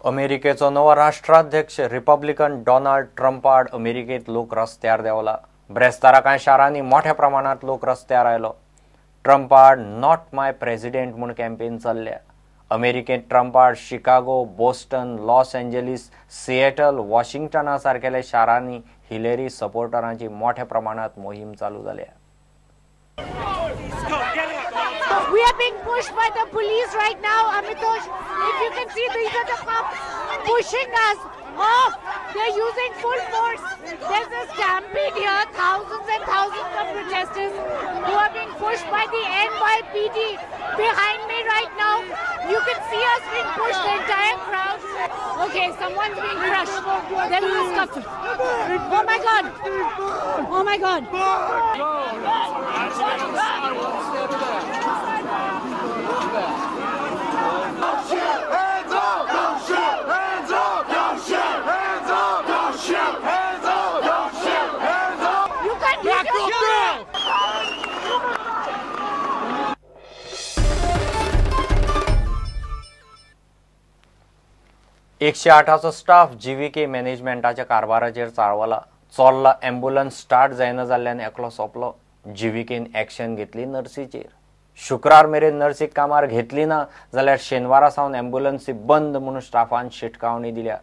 अमेरिकेचो नवो राष्ट्राध्यक्ष रिपब्लिकन डोनाल्ड ट्रम्प आड अमेरिकेत लोक रस्त्यार देवला। ब्रेस्तारा कांय शारांनी मोठ्या प्रमाणात लोक रस्त्यार आयलो। ट्रम्प आड नॉट माय प्रेसिडेंट म्हूण कॅम्पेन चल्ल्या। अमेरिकेंत ट्रम्प आड Chicago, Boston, Los Angeles, Seattle, वॉशिंग्टना सारकेल्या शारांनी हिलेरी सपोर्टरांची मोठ्या प्रमाणात मोहीम चालू जाल्या। We are being pushed by the police right now, Amitosh. If you can see, these are the cops pushing us off. They're using full force. There's a stampede here. Thousands and thousands of protesters who are being pushed by the NYPD behind me right now. You can see us being pushed, the entire crowd. Okay, someone's being crushed. There was a scuffle. Oh my God. Oh my God. एकशे आठाचो staff GVK मॅनेजमेंटाच्या कारभाराचेर चाळवला। चोरला ambulance start जायना जाल्ल्यान एकलो सोंपलो। जीव्हीकेन action घेतली नर्सीचेर। शुक्रार मेरेन नर्सीक कामार घेतली ना जाल्यार शेनवारा सावन एम्ब्युलन्सी बंद म्हणून स्टाफान शिटकावणी दिल्या।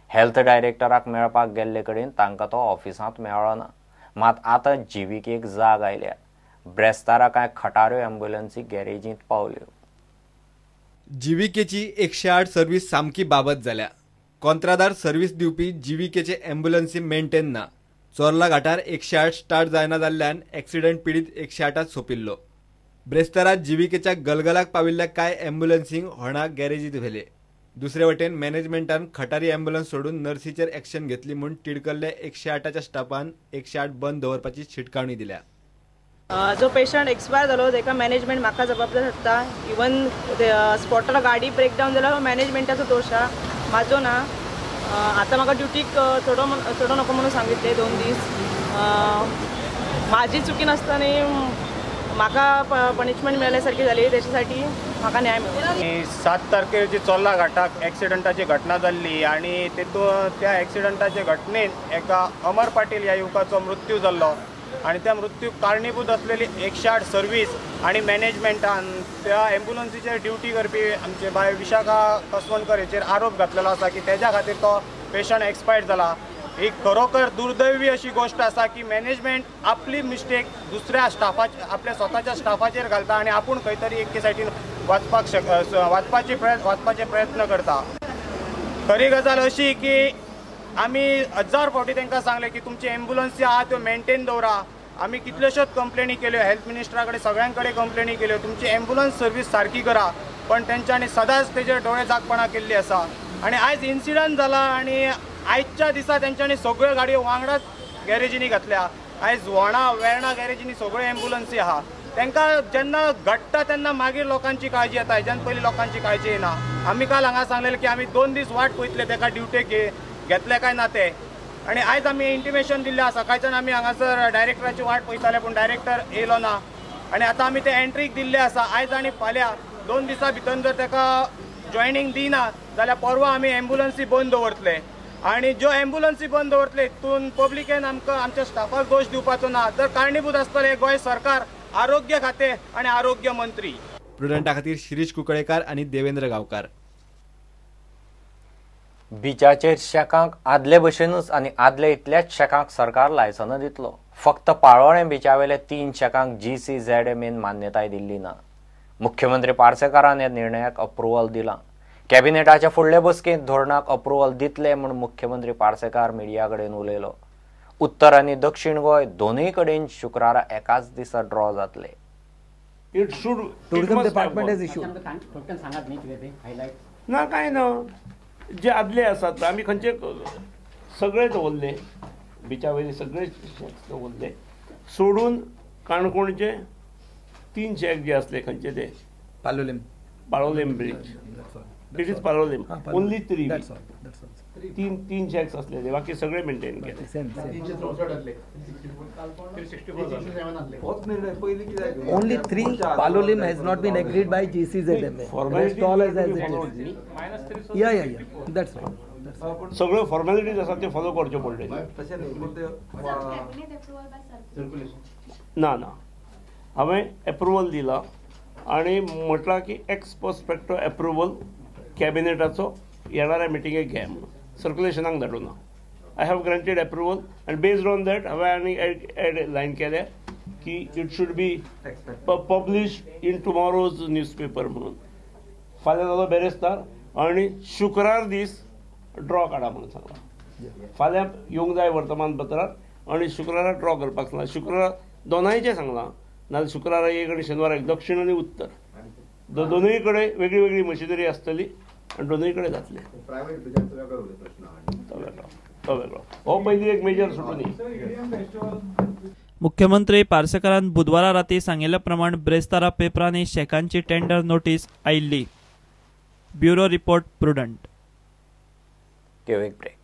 हेल्थ डायरेक्टराक मेळपाक गेल्ले कडेन तांकां तो ऑफिसांत मेळ्ळो ना। मात आतां जीव्हीकेक जाग आयल्या। ब्रेस्तारा कांय खटाऱ्यो एम्ब्युलन्सी गॅरेजींत पावल्यो। जीव्हीकेची 108 सर्व्हिस सामकी बाबत जाल्या। कंत्रादार सर्व्हिस दिवपी जीव्हीकेचे एम्ब्युलन्सी मेंटेन ना। चोरला घाटार 108 स्टार्ट जायना जाल्ल्यान एक्सिडंट पीडित 108 सोंपिल्लो। ब्रेस्तारात जीव्हीकेच्या गलगलाक पाविल्ल्या कांय एम्ब्युलन्सींक होणा गॅरेजींत व्हेले। दुसरे वटेन मॅनेजमेंटान खटारी एम्ब्युलन्स सोडून नर्सीचेर एक्शन घेतली म्हूण तिडकल्ल्या 108च्या स्टाफान 108 बंद दवरपाची शिटकावणी दिल्या। जो पेशंट एक्सपायर जालो तेका मॅनेजमेंट म्हाका जबाबदार धरता। इवन स्पॉटार गाडी ब्रेकडावन जाल्यार मॅनेजमेंटाचो दोश हा, म्हाजो ना। आतां म्हाका ड्युटीक चडो नको म्हणून सांगितले 2 दीस। म्हाजी चुकी नासतना म्हाका पनिशमेंट मेळ्ळे सारकी जाली, त्याच्यासाठी म्हाका न्याय मेळ्ळो। 7 तारखेर जी चोरला घाटाक एक्सिडंटाची घटना जाल्ली आनी त्या एक्सिडंटाचे घटनेत एका अमर पाटील ह्या युवकाचो मृत्यू जाल्लो आणि त्या मृत्यूक कारणीभूत असलेली 108 सर्व्हिस आणि मॅनेजमेंटान त्या एम्ब्युलन्सीचेर ड्युटी करपी आमचे बाय विशाखा कसवनकर हेचेर आरोप घातलेलो आसा की त्याच्या खातीर तो पेशंट एक्सपायर्ड जाला। ही खरोखर दुर्दैवी अशी गोष्ट आसा की मॅनेजमेंट आपली मिस्टेक दुसऱ्या स्टाफाच्या आपल्या स्वताच्या स्टाफाचेर घालता आणि आपूण खंय तरी एके सायडीन वाचपाचे प्रयत्न करता। खरी गजाल अशी की आमी 1000 फावटी तांकां सांगले की तुमची एम्ब्युलन्सी आहा त्यो मेंटेन दवरा। आमी कितल्योश्योच कंप्लेनी केल्यो, हेल्थ मिनिस्टरा कडेन सगळ्यां कडेन कंप्लेनी केल्यो, तुमची एम्ब्युलन्स सर्व्हिस सारकी करा, पण तेंच्यांनी सदांच तेजेर डोळे झाकपणा केल्ली आसा। आणि आयज इन्सिडंट जाला आणि आयच्या दिसा तेंच्यांनी सगळ्यो गाडयो वांगडाच गॅरेजींनी घातल्या। आयज वेर्णा गॅरेजींनी सगळ्यो एम्ब्युलन्सी आहा। तांकां जेन्ना घडटा तेन्ना मागीर लोकांची काळजी येता, हेज्यान पयलीं लोकांची काळजी येना। आमी काल हांगा सांगलेलें की आमी 2 दीस वाट पळयतले तेका ड्युटेक घेतले काय ना ते। आणि आयज आमी इंटिमेशन दिल्लें सकाळच्यान आमी हांगासर डायरेक्टराची वाट पळयताले पूण डायरेक्टर येयलो ना। आणि आतां आमी ते एंट्रीक दिल्ले आसा। आयज आनी फाल्यां 2 दिसां भितर जर तेका जॉयनिंग दिना जाल्यार परवा आमी एम्ब्युलन्सी बंद दवरतले। आणि ज्यो एम्ब्युलन्सी बंद दवरतले तितून पब्लिकेन आमकां आमच्या स्टाफाक दोश दिवपाचो ना। जर कारणीभूत आसतले गोंय सरकार, आरोग्य खातें आणि आरोग्य मंत्री। प्रुडंटा खातीर शिरीष कुंकळेकार आणि देवेंद्र गांवकार। बिचाचेर शेकांक आदले भशेनूच आनी आदले इतल्याच शेकांक सरकार लायसनो दितलो। फक्त पाळोळें बिचावेले 3 शेकांक GCZMAन मान्यताय दिल्ली ना। मुख्यमंत्री पार्सेकारान ह्या निर्णयाक अप्रुव्हल दिलां। कॅबिनेटाच्या फुडले बसकेंत धोरणाक अप्रुव्हल दितले म्हूण मुख्यमंत्री पार्सेकार मिडिया कडेन उलयलो। उत्तर आनी दक्षिण गोंय दोनूय कडेन शुक्रारा एकाच दिसा ड्रॉ जातले। टुरिझम डिपार्टमेंट इज इश्यू ना काय ना जे आदले आसात आमी खंयचे सगळे दवरले, बिचा वयले सगळे दवरले सोडून काणकोणचे 3 शेक जे असले खंयचे ते Palolem bridge it is Palolem only 3 That's all. तीन चॅक्स असलेले बाकी सगळे मेंटेन केले. Only 3 Palolim has not been agreed by GCZMA. Rest all is as it is. Yeah. That's right. सगळ्यो फॉर्मॅलिटीज आसा ते फॉलो करच्यो पडले. ना हांवें एप्रुवल दिला आनी म्हटलां की एक्स पर्स्पेक्टो एप्रुवल कॅबिनेटाचो येणाऱ्या मिटिंगेक घे म्हणून सर्क्युलेशनाक धाडूना. I have granted approval and based on that हांवें आनी एड लायन केल्या की it should be publish in tomorrow's newspaper म्हणून. फाल्यां जालो बेरेस्तार आनी शुक्रार दीस ड्रॉ काडा म्हणून सांगला. फाल्यां येवंक जाय वर्तमानपत्रार आनी शुक्रारा ड्रॉ करपाक सांगला. शुक्रारा दोनांयचें सांगलां नाजाल्यार शुक्रारा एक आनी शेनवाराक दक्षिण आनी उत्तर दोनूय कडेन वेगळी वेगळी मशिनरी आसतली आनी दोनूय कडेन जातले. तो वेगळो हो पयली एक मेजर सुटून. मुख्यमंत्री पार्सेकारान बुधवारा राती सांगिल्ल्या प्रमाण ब्रेस्तारा पेपरांनी शेकांची टेंडर नोटीस आयिल्ली. Bureau report prudent. एक ब्रेक.